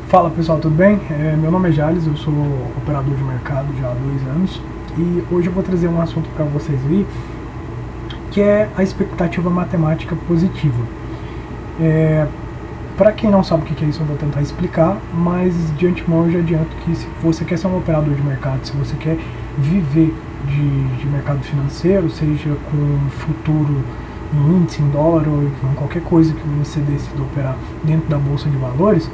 Fala pessoal, tudo bem? Meu nome é Jales, eu sou operador de mercado já há 2 anos e hoje eu vou trazer um assunto para vocês aí, que é a expectativa matemática positiva. Para quem não sabe o que é isso, eu vou tentar explicar, mas de antemão eu já adianto que se você quer ser um operador de mercado, se você quer viver de mercado financeiro, seja com futuro em índice, em dólar ou em qualquer coisa que você decida operar dentro da bolsa de valores,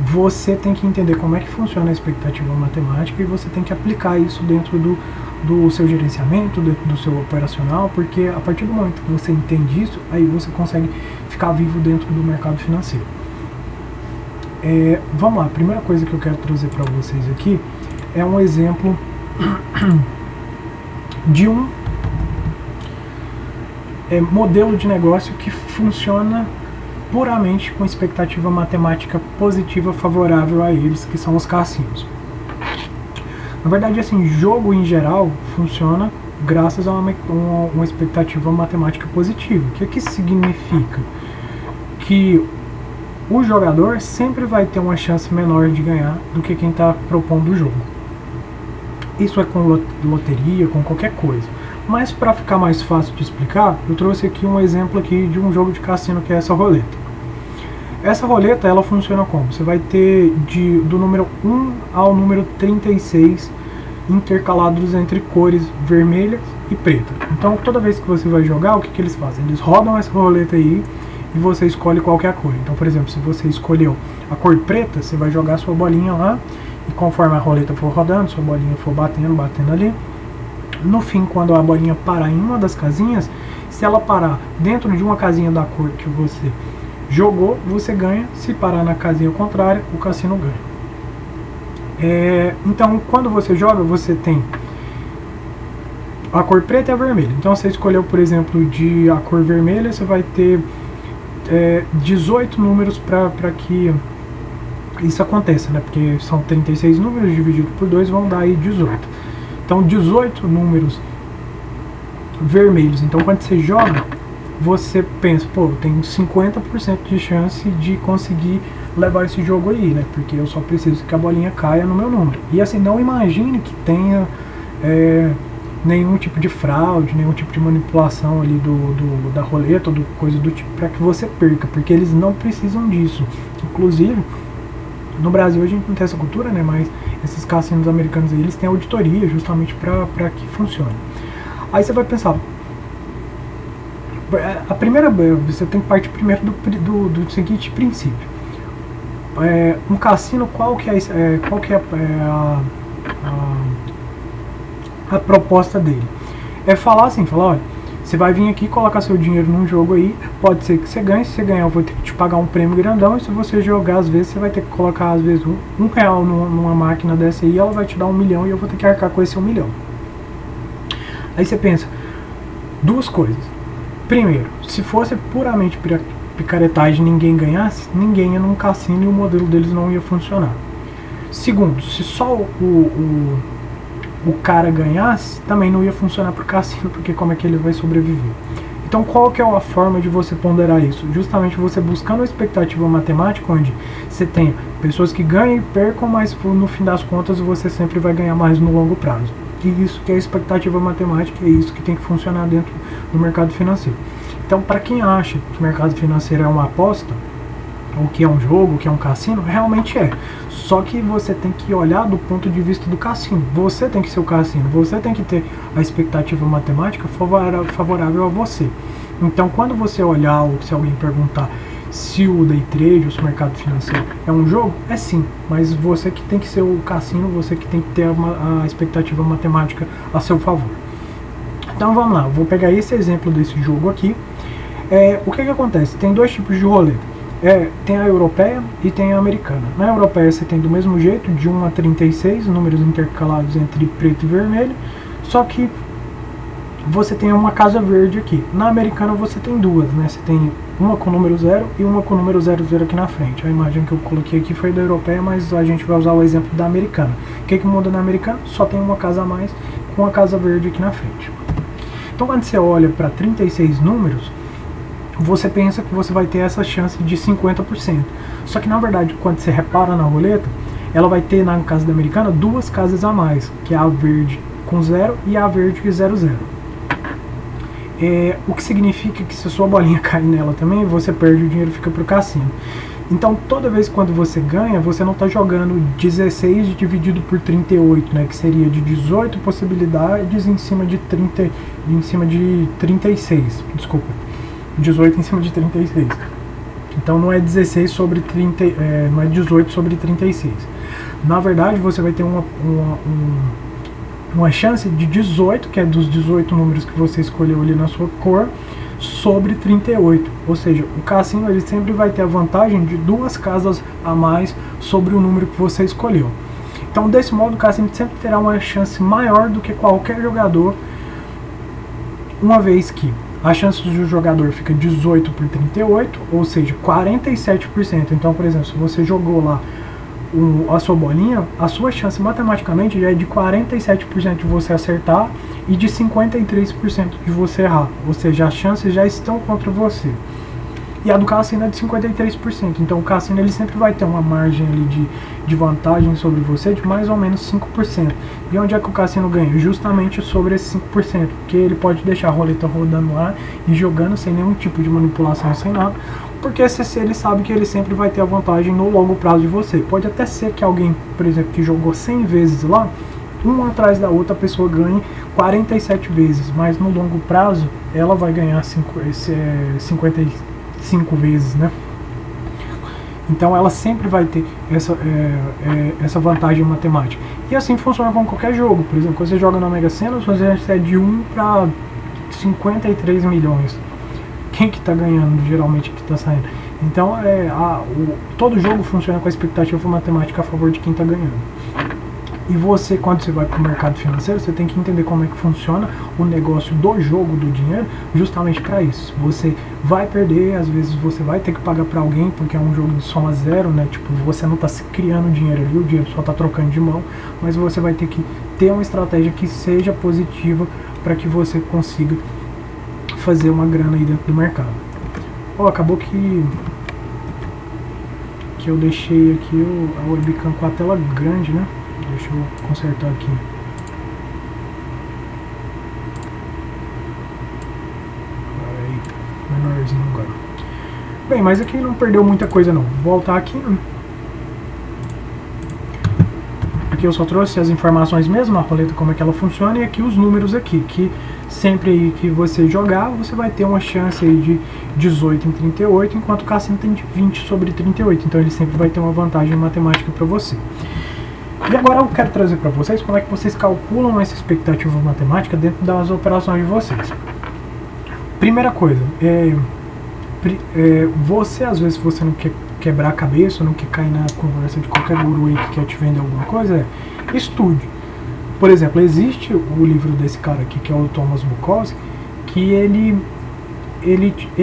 você tem que entender como é que funciona a expectativa matemática e você tem que aplicar isso dentro do seu gerenciamento, dentro do seu operacional, porque a partir do momento que você entende isso, aí você consegue ficar vivo dentro do mercado financeiro. Vamos lá, a primeira coisa que eu quero trazer para vocês aqui é um exemplo de um modelo de negócio que funciona puramente com expectativa matemática positiva favorável a eles, que são os cassinos. Na verdade, assim, jogo em geral funciona graças a uma expectativa matemática positiva. O que isso significa? Que o jogador sempre vai ter uma chance menor de ganhar do que quem está propondo o jogo. Isso é com loteria, com qualquer coisa. Mas para ficar mais fácil de explicar, eu trouxe aqui um exemplo aqui de um jogo de cassino, que é essa roleta. Essa roleta, ela funciona como? Você vai ter do número 1 ao número 36 intercalados entre cores vermelhas e preta. Então toda vez que você vai jogar, o que eles fazem? Eles rodam essa roleta aí e você escolhe qualquer cor. Então, por exemplo, se você escolheu a cor preta, você vai jogar sua bolinha lá e conforme a roleta for rodando, sua bolinha for batendo ali, no fim, quando a bolinha parar em uma das casinhas, se ela parar dentro de uma casinha da cor que você jogou, você ganha. Se parar na casinha contrária, o cassino ganha. Então, quando você joga, você tem a cor preta e a vermelha. Então, você escolheu, por exemplo, a cor vermelha, você vai ter 18 números para que isso aconteça, né? Porque são 36 números divididos por 2, vão dar aí 18. Então, 18 números vermelhos. Então, quando você joga, você pensa, pô, tem 50% de chance de conseguir levar esse jogo aí, né? Porque eu só preciso que a bolinha caia no meu número. E assim, não imagine que tenha nenhum tipo de fraude, nenhum tipo de manipulação ali da roleta ou coisa do tipo para que você perca, porque eles não precisam disso. Inclusive, no Brasil a gente não tem essa cultura, né? Mas esses cassinos americanos aí, eles têm auditoria justamente para que funcione. Aí você vai pensar, você tem que partir primeiro do seguinte princípio. Um cassino, qual que é a proposta dele? É falar assim, olha, você vai vir aqui colocar seu dinheiro num jogo aí, pode ser que você ganhe, se você ganhar eu vou ter que te pagar um prêmio grandão, e se você jogar às vezes, você vai ter que colocar às vezes um real numa máquina dessa aí, ela vai te dar 1 milhão e eu vou ter que arcar com esse 1 milhão. Aí você pensa, duas coisas. Primeiro, se fosse puramente picaretagem, ninguém ganhasse, ninguém ia num cassino e o modelo deles não ia funcionar. Segundo, se só o cara ganhasse, também não ia funcionar pro cassino, porque como é que ele vai sobreviver? Então, qual que é a forma de você ponderar isso? Justamente você buscando a expectativa matemática, onde você tem pessoas que ganham e percam, mas no fim das contas você sempre vai ganhar mais no longo prazo. E isso que é a expectativa matemática, é isso que tem que funcionar dentro do mercado financeiro. Então, para quem acha que o mercado financeiro é uma aposta, ou que é um jogo, que é um cassino, realmente é. Só que você tem que olhar do ponto de vista do cassino. Você tem que ser o cassino, você tem que ter a expectativa matemática favorável a você. Então, quando você olhar, ou se alguém perguntar se o day trade, ou se o mercado financeiro é um jogo, é sim, mas você que tem que ser o cassino, você que tem que ter a expectativa matemática a seu favor. Então vamos lá, eu vou pegar esse exemplo desse jogo aqui. O que acontece? Tem dois tipos de roleta. Tem a europeia e tem a americana. Na europeia você tem do mesmo jeito, de 1 a 36, números intercalados entre preto e vermelho, só que você tem uma casa verde aqui. Na americana você tem duas, né? Você tem uma com número 0 e uma com número 00 aqui na frente. A imagem que eu coloquei aqui foi da europeia, mas a gente vai usar o exemplo da americana. O que muda na americana? Só tem uma casa a mais com a casa verde aqui na frente. Então quando você olha para 36 números, você pensa que você vai ter essa chance de 50%. Só que na verdade, quando você repara na roleta, ela vai ter, na casa da americana, duas casas a mais, que é a verde com 0 e a verde 0, 0. O que significa que se a sua bolinha cair nela também, você perde o dinheiro e fica pro cassino. Então toda vez quando você ganha, você não está jogando 16 dividido por 38, né, que seria de 18 possibilidades em cima de 36, desculpa, 18 em cima de 36. Então não é 16 sobre 30, não é 18 sobre 36. Na verdade, você vai ter uma chance de 18, que é dos 18 números que você escolheu ali na sua cor, sobre 38, ou seja, o cassino ele sempre vai ter a vantagem de duas casas a mais sobre o número que você escolheu. Então desse modo o cassino sempre terá uma chance maior do que qualquer jogador, uma vez que a chance do jogador fica 18 por 38, ou seja, 47%. Então, por exemplo, se você jogou lá a sua bolinha, a sua chance matematicamente já é de 47% de você acertar e de 53% de você errar, ou seja, as chances já estão contra você. E a do cassino é de 53%, então o cassino ele sempre vai ter uma margem ali de vantagem sobre você de mais ou menos 5%. E onde é que o cassino ganha? Justamente sobre esse 5%, porque ele pode deixar a roleta rodando lá e jogando sem nenhum tipo de manipulação, sem nada, porque ele sabe que ele sempre vai ter a vantagem no longo prazo de você. Pode até ser que alguém, por exemplo, que jogou 100 vezes lá, uma atrás da outra, a pessoa ganhe 47 vezes, mas no longo prazo ela vai ganhar 55 vezes, né? Então ela sempre vai ter essa vantagem matemática. E assim funciona com qualquer jogo. Por exemplo, quando você joga na Mega Sena, você recebe de 1 para 53 milhões. Quem que está ganhando, geralmente, que está saindo? Então, todo jogo funciona com a expectativa matemática a favor de quem está ganhando. E você, quando você vai para o mercado financeiro, você tem que entender como é que funciona o negócio do jogo do dinheiro, justamente para isso. Você vai perder, às vezes você vai ter que pagar para alguém, porque é um jogo de soma zero, né? Tipo, você não está criando dinheiro ali, o dinheiro só está trocando de mão, mas você vai ter que ter uma estratégia que seja positiva para que você consiga fazer uma grana aí dentro do mercado. Acabou que eu deixei aqui a webcam com a tela grande, né? Deixa eu consertar aqui. Aí, menorzinho agora. Bem, mas aqui não perdeu muita coisa não. Vou voltar aqui. Aqui eu só trouxe as informações mesmo, a roleta, como é que ela funciona, e aqui os números aqui, que sempre aí que você jogar, você vai ter uma chance aí de 18 em 38, enquanto o cassino tem de 20 sobre 38, então ele sempre vai ter uma vantagem matemática para você. E agora eu quero trazer para vocês como é que vocês calculam essa expectativa matemática dentro das operações de vocês. Primeira coisa, você às vezes você não quer quebrar a cabeça, não quer cair na conversa de qualquer guru aí que quer te vender alguma coisa, estude. Por exemplo, existe o livro desse cara aqui, que é o Thomas Bukowski, que ele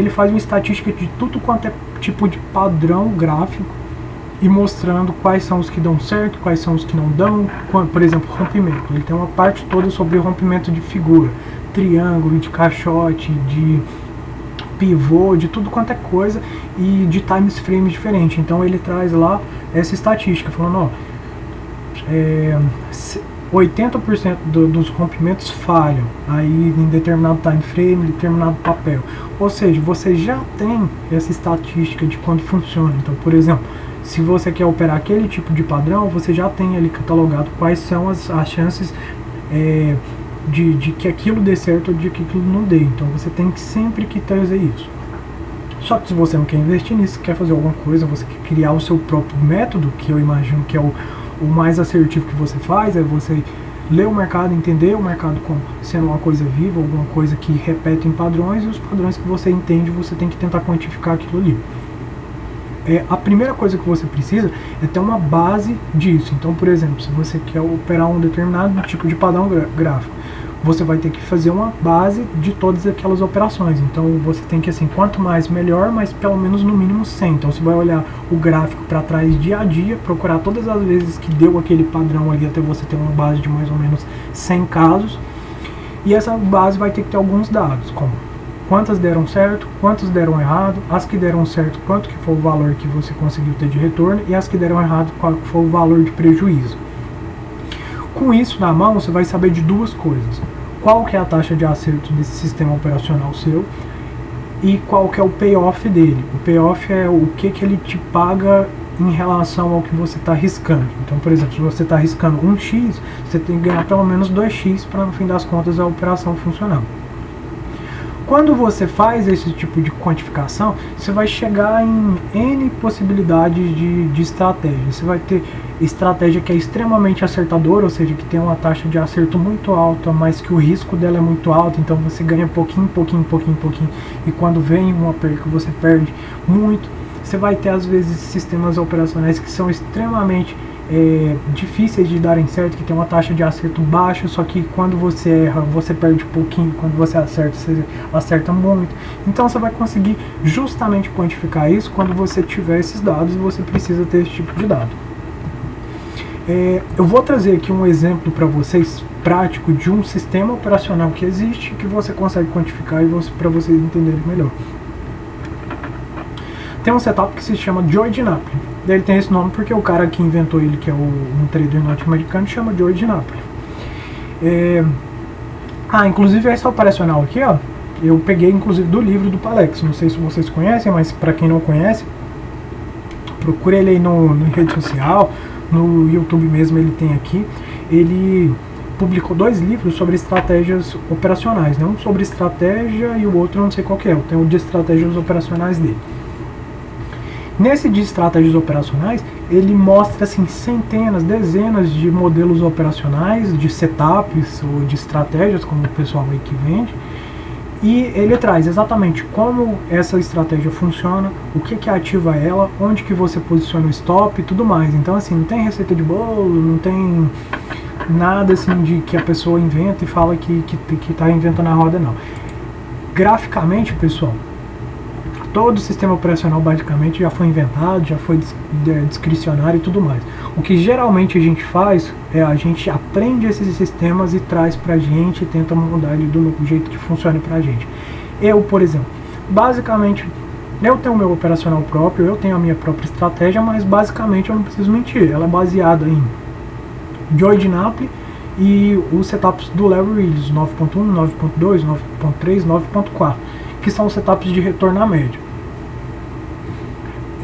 faz uma estatística de tudo quanto é tipo de padrão gráfico e mostrando quais são os que dão certo, quais são os que não dão. Por exemplo, rompimento. Ele tem uma parte toda sobre rompimento de figura, triângulo, de caixote, de pivô, de tudo quanto é coisa, e de times frames diferente. Então ele traz lá essa estatística, falando, 80% dos rompimentos falham aí em determinado time frame, em determinado papel. Ou seja, você já tem essa estatística de quando funciona. Então, por exemplo, se você quer operar aquele tipo de padrão, você já tem ali catalogado quais são as chances de que aquilo dê certo ou de que aquilo não dê. Então você tem que sempre que trazer isso. Só que se você não quer investir nisso, quer fazer alguma coisa, você quer criar o seu próprio método, que eu imagino que é o mais assertivo que você faz, é você ler o mercado, entender o mercado como sendo uma coisa viva, alguma coisa que repete em padrões, e os padrões que você entende, você tem que tentar quantificar aquilo ali. A primeira coisa que você precisa é ter uma base disso. Então, por exemplo, se você quer operar um determinado tipo de padrão gráfico, você vai ter que fazer uma base de todas aquelas operações. Então você tem que, assim, quanto mais melhor, mas pelo menos no mínimo 100. Então você vai olhar o gráfico para trás dia a dia, procurar todas as vezes que deu aquele padrão ali até você ter uma base de mais ou menos 100 casos. E essa base vai ter que ter alguns dados, como quantas deram certo, quantas deram errado, as que deram certo, quanto que foi o valor que você conseguiu ter de retorno, e as que deram errado, qual foi o valor de prejuízo. Com isso na mão, você vai saber de duas coisas: qual que é a taxa de acerto desse sistema operacional seu e qual que é o payoff dele. O payoff é o que ele te paga em relação ao que você está arriscando. Então, por exemplo, se você está arriscando 1x, você tem que ganhar pelo menos 2x para no fim das contas a operação funcionar. Quando você faz esse tipo de quantificação, você vai chegar em N possibilidades de estratégia. Você vai ter estratégia que é extremamente acertadora, ou seja, que tem uma taxa de acerto muito alta, mas que o risco dela é muito alto, então você ganha pouquinho, e quando vem uma perca você perde muito. Você vai ter às vezes sistemas operacionais que são extremamente difíceis de darem certo, que tem uma taxa de acerto baixa, só que quando você erra, você perde pouquinho, quando você acerta muito. Então você vai conseguir justamente quantificar isso quando você tiver esses dados e você precisa ter esse tipo de dado. Eu vou trazer aqui um exemplo para vocês prático de um sistema operacional que existe, que você consegue quantificar e para vocês entenderem melhor. Tem um setup que se chama George Napoli. Ele tem esse nome porque o cara que inventou ele, que é um trader norte-americano, chama George Napoli. Inclusive esse operacional aqui, ó, eu peguei inclusive do livro do Palex. Não sei se vocês conhecem, mas para quem não conhece, procure ele aí no rede social, no YouTube mesmo ele tem aqui. Ele publicou 2 livros sobre estratégias operacionais, né? Um sobre estratégia e o outro eu não sei qual que é. Tem o de estratégias operacionais dele. Nesse de estratégias operacionais, ele mostra assim, centenas, dezenas de modelos operacionais, de setups ou de estratégias, como o pessoal aí que vende, e ele traz exatamente como essa estratégia funciona, o que ativa ela, onde que você posiciona o stop e tudo mais. Então assim, não tem receita de bolo, não tem nada assim de que a pessoa inventa e fala que está inventando a roda, não. Graficamente, pessoal, todo o sistema operacional basicamente já foi inventado, já foi discricionário e tudo mais. O que geralmente a gente faz é a gente aprende esses sistemas e traz pra gente e tenta mudar ele do jeito que funcione pra gente. Eu, por exemplo, basicamente, eu tenho o meu operacional próprio, eu tenho a minha própria estratégia, mas basicamente eu não preciso mentir. Ela é baseada em George Napoli e os setups do Larry Williams, 9.1, 9.2, 9.3, 9.4, que são setups de retorno à média.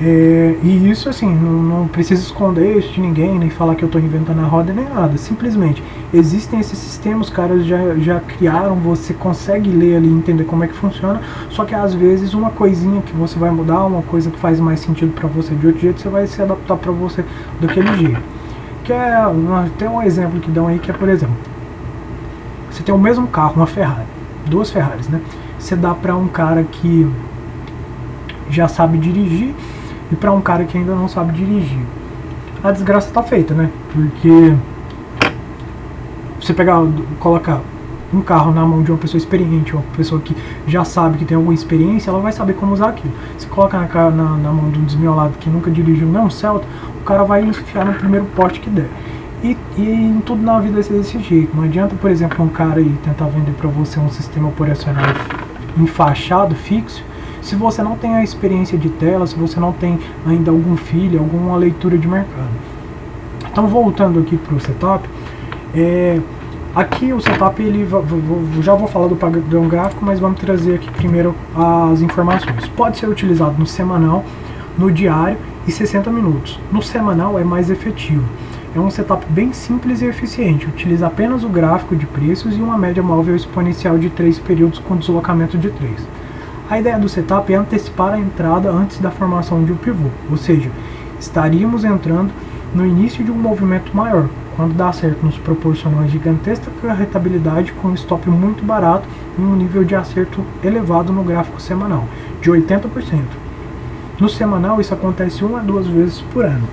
E isso assim, não precisa esconder isso de ninguém, nem falar que eu estou inventando a roda, nem nada. Simplesmente, existem esses sistemas, os caras já criaram, você consegue ler ali e entender como é que funciona, só que às vezes uma coisinha que você vai mudar, uma coisa que faz mais sentido para você de outro jeito, você vai se adaptar para você daquele jeito. Tem um exemplo que dão aí, que é, por exemplo, você tem o mesmo carro, uma Ferrari, 2 Ferraris, né? Você dá para um cara que já sabe dirigir e para um cara que ainda não sabe dirigir. A desgraça tá feita, né? Porque você colocar um carro na mão de uma pessoa experiente, uma pessoa que já sabe, que tem alguma experiência, ela vai saber como usar aquilo. Se coloca na mão de um desmiolado que nunca dirigiu nem um Celta, o cara vai enfiar no primeiro poste que der. E em tudo na vida é desse jeito. Não adianta, por exemplo, um cara aí tentar vender para você um sistema operacional enfaixado, fixo, se você não tem a experiência de tela, se você não tem ainda algum feeling, alguma leitura de mercado. Então, voltando aqui para o setup, aqui o setup, já vou falar do padrão gráfico, mas vamos trazer aqui primeiro as informações. Pode ser utilizado no semanal, no diário e 60 minutos. No semanal é mais efetivo. É um setup bem simples e eficiente, utiliza apenas o gráfico de preços e uma média móvel exponencial de 3 períodos com deslocamento de 3. A ideia do setup é antecipar a entrada antes da formação de um pivô, ou seja, estaríamos entrando no início de um movimento maior. Quando dá certo, nos proporciona uma gigantesca rentabilidade com um stop muito barato e um nível de acerto elevado no gráfico semanal, de 80%. No semanal isso acontece 1 a 2 vezes por ano.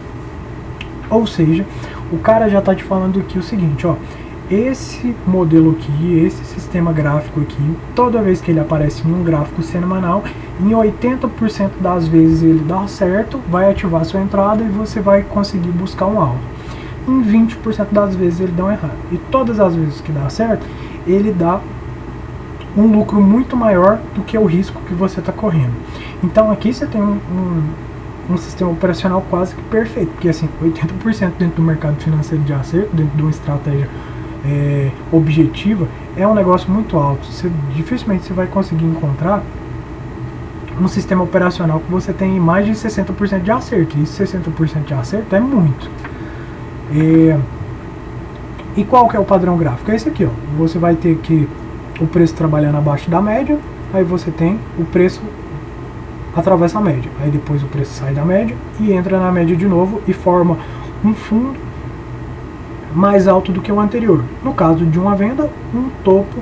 Ou seja, o cara já está te falando aqui o seguinte, ó, esse modelo aqui, esse sistema gráfico aqui, toda vez que ele aparece em um gráfico semanal, em 80% das vezes ele dá certo, vai ativar sua entrada e você vai conseguir buscar um alvo. Em 20% das vezes ele dá errado. E todas as vezes que dá certo, ele dá um lucro muito maior do que o risco que você está correndo. Então aqui você tem um sistema operacional quase que perfeito, porque assim, 80% dentro do mercado financeiro de acerto, dentro de uma estratégia objetiva, é um negócio muito alto. Dificilmente você vai conseguir encontrar um sistema operacional que você tem mais de 60% de acerto. E 60% de acerto é muito. E qual que é o padrão gráfico? É esse aqui, ó. Você vai ter que o preço trabalhando abaixo da média, aí você tem o preço atravessa a média, aí depois o preço sai da média e entra na média de novo e forma um fundo mais alto do que o anterior. No caso de uma venda, um topo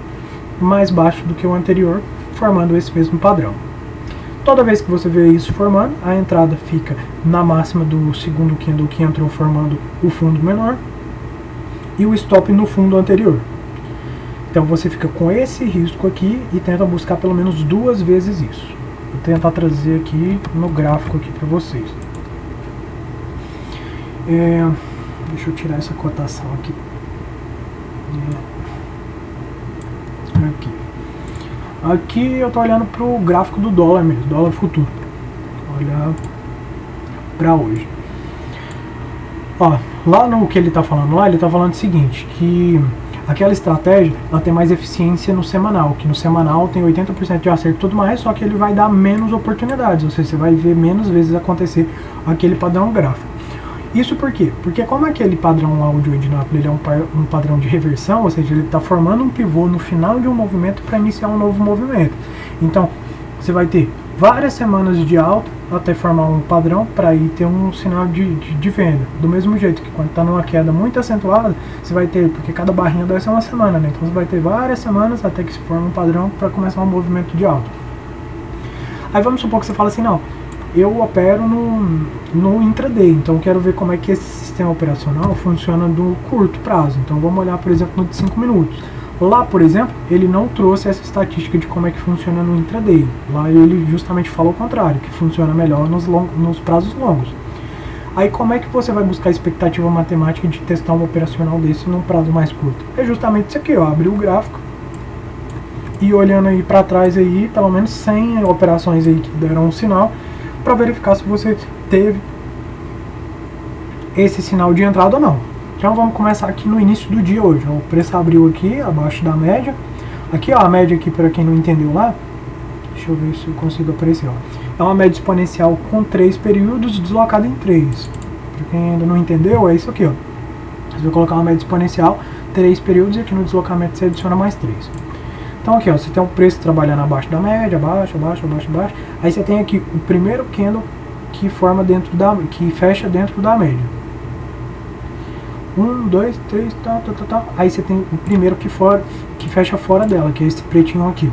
mais baixo do que o anterior, formando esse mesmo padrão. Toda vez que você vê isso formando, a entrada fica na máxima do segundo candle que entrou, formando o fundo menor, e o stop no fundo anterior. Então você fica com esse risco aqui e tenta buscar pelo menos 2 vezes isso. Vou tentar trazer aqui no gráfico aqui para vocês. Deixa eu tirar essa cotação aqui. Aqui eu tô olhando para o gráfico do dólar mesmo, dólar futuro. Olhar para hoje. Ó, lá no que ele tá falando lá, ele tá falando o seguinte, que aquela estratégia, ela tem mais eficiência no semanal, que no semanal tem 80% de acerto e tudo mais, só que ele vai dar menos oportunidades, ou seja, você vai ver menos vezes acontecer aquele padrão gráfico. Isso por quê? Porque como aquele padrão lá, o de Ordinapoli, ele é um padrão de reversão, ou seja, ele está formando um pivô no final de um movimento para iniciar um novo movimento. Então, você vai ter várias semanas de alta até formar um padrão para ir ter um sinal de venda. Do mesmo jeito que quando está numa queda muito acentuada, você vai ter, porque cada barrinha deve ser uma semana, né? Então você vai ter várias semanas até que se forme um padrão para começar um movimento de alta. Aí vamos supor que você fala assim, não, eu opero no intraday, então eu quero ver como é que esse sistema operacional funciona no curto prazo. Então vamos olhar, por exemplo, no de 5 minutos. Lá, por exemplo, ele não trouxe essa estatística de como é que funciona no intraday. Lá ele justamente falou o contrário, que funciona melhor nos prazos longos. Aí como é que você vai buscar a expectativa matemática de testar um operacional desse num prazo mais curto? É justamente isso aqui, ó, abrir o gráfico e olhando aí para trás aí, pelo menos 100 operações aí que deram um sinal, para verificar se você teve esse sinal de entrada ou não. Então vamos começar aqui no início do dia hoje. O preço abriu aqui, abaixo da média. Aqui, ó, a média aqui, para quem não entendeu lá, deixa eu ver se eu consigo aparecer, ó. É uma média exponencial com 3 períodos deslocada em 3. Para quem ainda não entendeu, é isso aqui, ó. Você vai colocar uma média exponencial, 3 períodos, e aqui no deslocamento você adiciona mais 3. Então aqui, ó, você tem o preço trabalhando abaixo da média, abaixo. Aí você tem aqui o primeiro candle que forma que fecha dentro da média. 1, 2, 3, tal. Aí você tem o primeiro que fecha fora dela, que é esse pretinho aqui.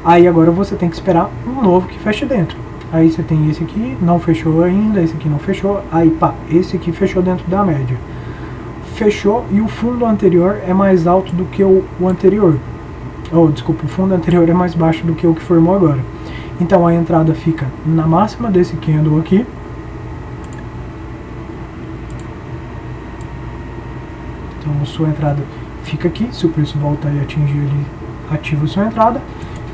Aí agora você tem que esperar um novo que feche dentro. Aí você tem esse aqui, não fechou ainda, esse aqui não fechou. Aí pá, esse aqui fechou dentro da média. Fechou e o fundo anterior é mais alto do que o anterior. Desculpa, o fundo anterior é mais baixo do que o que formou agora. Então a entrada fica na máxima desse candle aqui. Então a sua entrada fica aqui, se o preço voltar e atingir ele, ativa a sua entrada.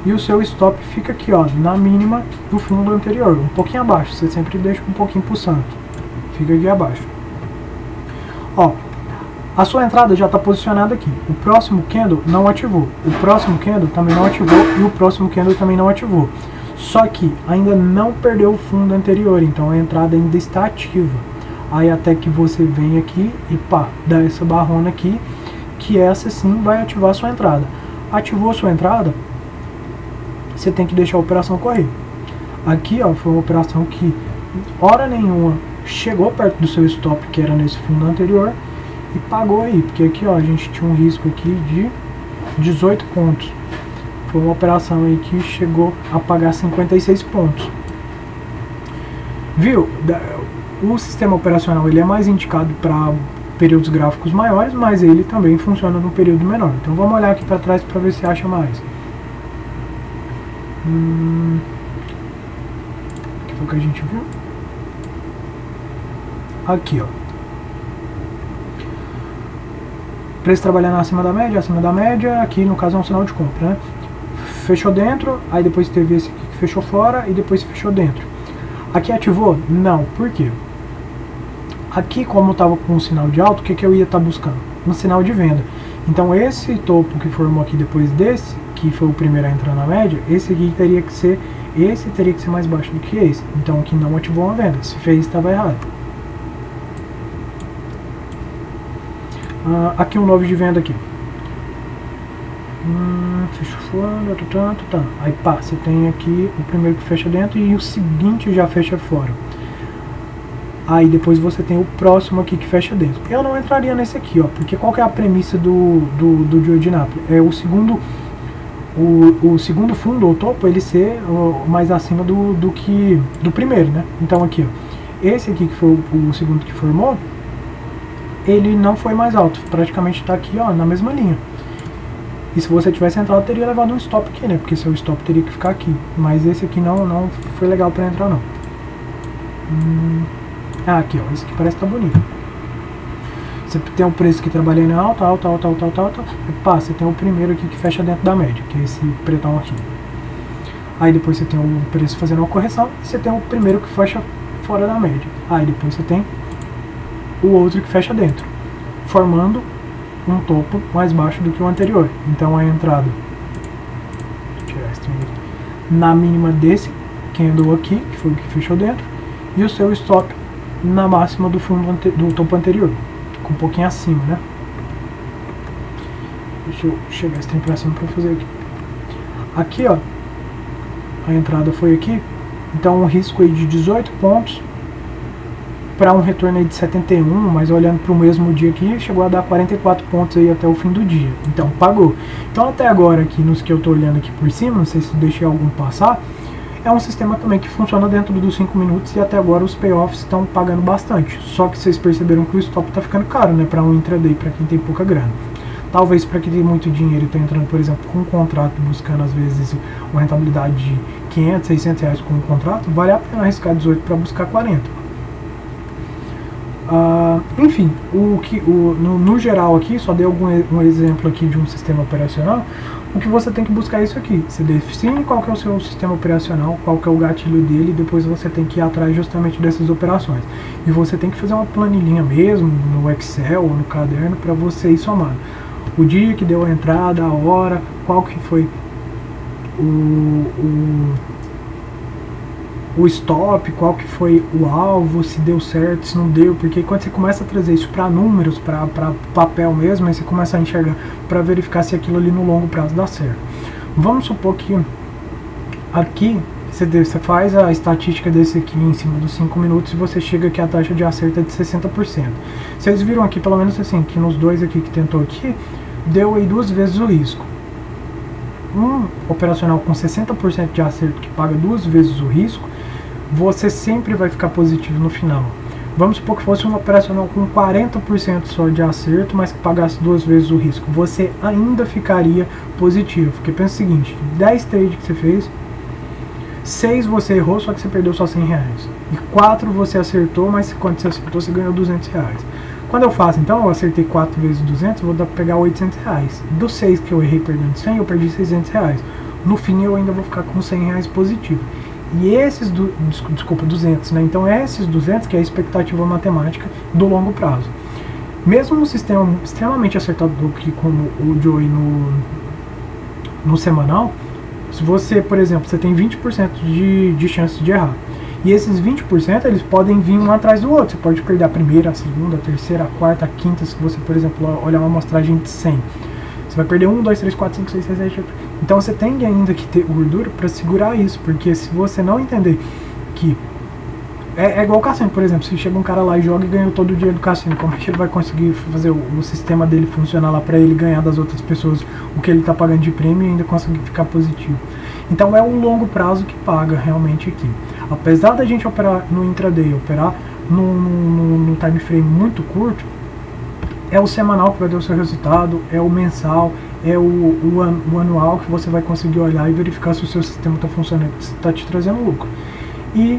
E o seu stop fica aqui, ó, na mínima do fundo anterior, um pouquinho abaixo. Você sempre deixa um pouquinho pulsando. Fica aqui abaixo. Ó, a sua entrada já está posicionada aqui. O próximo candle não ativou. O próximo candle também não ativou. E o próximo candle também não ativou. Só que ainda não perdeu o fundo anterior. Então a entrada ainda está ativa. Aí até que você vem aqui e pá, dá essa barrona aqui. Que essa sim vai ativar a sua entrada. Ativou a sua entrada, você tem que deixar a operação correr. Aqui, ó, foi uma operação que hora nenhuma chegou perto do seu stop, que era nesse fundo anterior, e pagou aí, porque aqui, ó, a gente tinha um risco aqui de 18 pontos. Foi uma operação aí que chegou a pagar 56 pontos. Viu? O sistema operacional ele é mais indicado para períodos gráficos maiores, mas ele também funciona no período menor. Então vamos olhar aqui para trás para ver se acha mais. Que foi o que a gente viu? Aqui, ó. preço trabalhando acima da média, aqui no caso é um sinal de compra, né? Fechou dentro, aí depois teve esse aqui que fechou fora e depois fechou dentro. Aqui ativou? Não, por quê? Aqui, como estava com um sinal de alto, o que eu ia estar buscando? Um sinal de venda. Então esse topo que formou aqui depois desse, que foi o primeiro a entrar na média, esse aqui teria que ser mais baixo do que esse. Então aqui não ativou uma venda. Se fez, estava errado. Aqui um novo de venda aqui. Fecha fora, aí pá, você tem aqui o primeiro que fecha dentro e o seguinte já fecha fora. Aí depois você tem o próximo aqui que fecha dentro. Eu não entraria nesse aqui, ó, porque qual que é a premissa do Joe de Nápoles? É o segundo fundo, ou topo, ele ser mais acima do primeiro, né? Então aqui, ó, esse aqui que foi o segundo que formou, ele não foi mais alto, praticamente está aqui, ó, na mesma linha. E se você tivesse entrado, teria levado um stop aqui, né? Porque seu stop teria que ficar aqui. Mas esse aqui não foi legal para entrar, não. Aqui, ó, esse aqui parece que tá bonito. Você tem o preço que trabalha em alta. E pá, você tem o primeiro aqui que fecha dentro da média, que é esse pretão aqui. Aí depois você tem o preço fazendo uma correção e você tem o primeiro que fecha fora da média. Aí depois você tem o outro que fecha dentro, formando um topo mais baixo do que o anterior. Então a entrada, vou tirar esse aqui, na mínima desse candle aqui, que foi o que fechou dentro, e o seu stop na máxima do fundo do topo anterior, com um pouquinho acima, né? Deixa eu chegar esse trem pra cima para fazer aqui. Aqui, ó, a entrada foi aqui, então um risco aí de 18 pontos para um retorno aí de 71, mas olhando para o mesmo dia aqui, chegou a dar 44 pontos aí até o fim do dia. Então pagou. Então até agora aqui nos que eu estou olhando aqui por cima, não sei se deixei algum passar, é um sistema também que funciona dentro dos 5 minutos e até agora os payoffs estão pagando bastante. Só que vocês perceberam que o stop está ficando caro, né, para um intraday, para quem tem pouca grana. Talvez para quem tem muito dinheiro e está entrando, por exemplo, com um contrato, buscando às vezes uma rentabilidade de 500, 600 reais com um contrato, vale a pena arriscar 18 para buscar 40. Enfim, no geral aqui, só dei um exemplo aqui de um sistema operacional. O que você tem que buscar é isso aqui. Você define qual que é o seu sistema operacional, qual que é o gatilho dele, e depois você tem que ir atrás justamente dessas operações. E você tem que fazer uma planilhinha mesmo, no Excel ou no caderno, para você ir somando. O dia que deu a entrada, a hora, qual que foi o stop, qual que foi o alvo, se deu certo, se não deu, porque quando você começa a trazer isso para números, para papel mesmo, aí você começa a enxergar para verificar se aquilo ali no longo prazo dá certo. Vamos supor que aqui você faz a estatística desse aqui em cima dos 5 minutos e você chega que a taxa de acerto é de 60%. Vocês viram aqui, pelo menos assim, que nos dois aqui que tentou aqui, deu aí 2 vezes o risco. Um operacional com 60% de acerto que paga 2 vezes o risco, você sempre vai ficar positivo no final. Vamos supor que fosse um operacional com 40% só de acerto, mas que pagasse 2 vezes o risco. Você ainda ficaria positivo. Porque pensa o seguinte, 10 trades que você fez, 6 você errou, só que você perdeu só 100 reais. E 4 você acertou, mas quando você acertou, você ganhou 200 reais. Quando eu faço, então, eu acertei 4 vezes 200, vou pegar 800 reais. Dos 6 que eu errei perdendo 100, eu perdi 600 reais. No fim, eu ainda vou ficar com 100 reais positivo. E esses, 200, né? Então, esses 200 que é a expectativa matemática do longo prazo. Mesmo no sistema extremamente acertado que como o Joey no semanal, se você, por exemplo, você tem 20% de chance de errar. E esses 20% eles podem vir um atrás do outro. Você pode perder a primeira, a segunda, a terceira, a quarta, a quinta. Se você, por exemplo, olhar uma amostragem de 100, você vai perder 1, 2, 3, 4, 5, 6, 7, 8. Então você tem ainda que ter gordura para segurar isso. Porque se você não entender que é igual o cassino, por exemplo, se chega um cara lá e joga e ganhou todo o dinheiro do cassino, como é que ele vai conseguir fazer o sistema dele funcionar lá para ele ganhar das outras pessoas o que ele está pagando de prêmio e ainda conseguir ficar positivo? Então é o longo prazo que paga realmente aqui. Apesar da gente operar no intraday, operar no time frame muito curto, é o semanal que vai dar o seu resultado, é o mensal, é o anual que você vai conseguir olhar e verificar se o seu sistema está funcionando, se está te trazendo lucro. E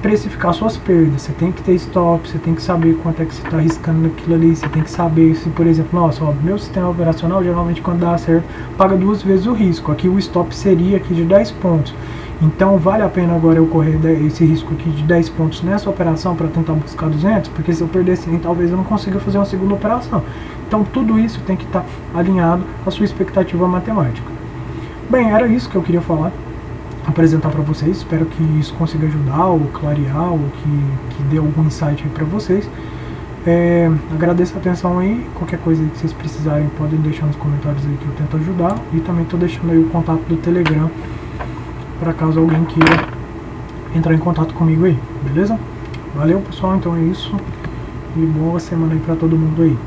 precificar suas perdas, você tem que ter stop, você tem que saber quanto é que você está arriscando naquilo ali, você tem que saber se, por exemplo, nossa, ó, meu sistema operacional geralmente quando dá certo paga 2 vezes o risco, aqui o stop seria aqui de 10 pontos, então vale a pena agora eu correr esse risco aqui de 10 pontos nessa operação para tentar buscar 200, porque se eu perder 100 talvez eu não consiga fazer uma segunda operação, então tudo isso tem que estar alinhado à sua expectativa matemática. Bem, era isso que eu queria falar, apresentar para vocês, espero que isso consiga ajudar ou clarear ou que dê algum insight aí para vocês. Agradeço a atenção aí, qualquer coisa que vocês precisarem podem deixar nos comentários aí que eu tento ajudar, e também estou deixando aí o contato do Telegram para caso alguém queira entrar em contato comigo aí, beleza? Valeu pessoal, então é isso, e boa semana aí para todo mundo aí.